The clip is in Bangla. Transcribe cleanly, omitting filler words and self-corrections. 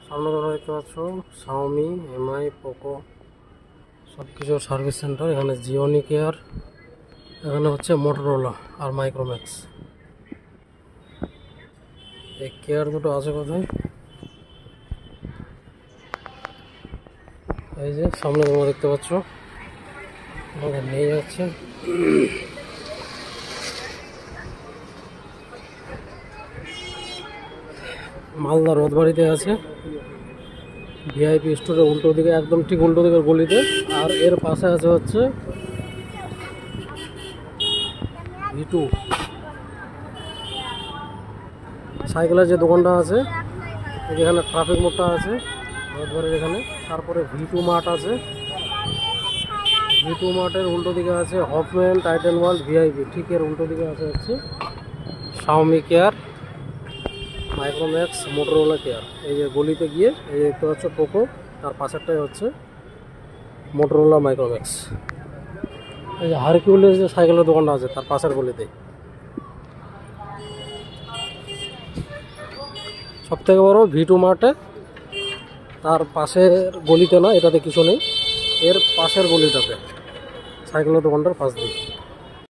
সামনে তোমরা দেখতে পাচ্ছ শাওমি, এমআই, পোকো সব কিছুর সার্ভিস সেন্টার। এখানে জিওনি কেয়ার, এখানে হচ্ছে মোটরোলা আর মাইক্রোম্যাক্স। এই কেয়ার দুটো আছে কোথায়? এই যে সামনে তোমরা দেখতে পাচ্ছ, আমাদের নিয়ে যাচ্ছে। মালদা রথবাড়িতে আছে, ভিআইপি স্টোরের উল্টো দিকে, একদম ঠিক উল্টো দিকের গলিতে। আর এর পাশে আছে হচ্ছে V2 সাইকেলের যে দোকানটা আছে, যেখানে ট্রাফিক মোড়টা আছে রথবাড়ির এখানে। তারপরে V2 মার্ট আছে, V2 মার্টের উল্টো দিকে আছে হফম্যান, টাইটান ওয়ার্ল্ড, ভিআইপি। ঠিক এর উল্টো দিকে আছে হচ্ছে Xiaomi care, Micromax, Motorola care. এই যে গলিতে গিয়ে এই দেখতে পাচ্ছ পোকো, তার পাশেরটাই হচ্ছে মোটরোলা মাইক্রোম্যাক্স। এই যে হারকিউলিস যে সাইকেলের দোকানটা আছে তার পাশের গলিতে। সব থেকে বড় V2 মার্টে, তার পাশের গলিতে না, এটাতে কিছু নেই, এর পাশের গলিটাতে সাইকেলের দোকানটার পাশ দিয়ে।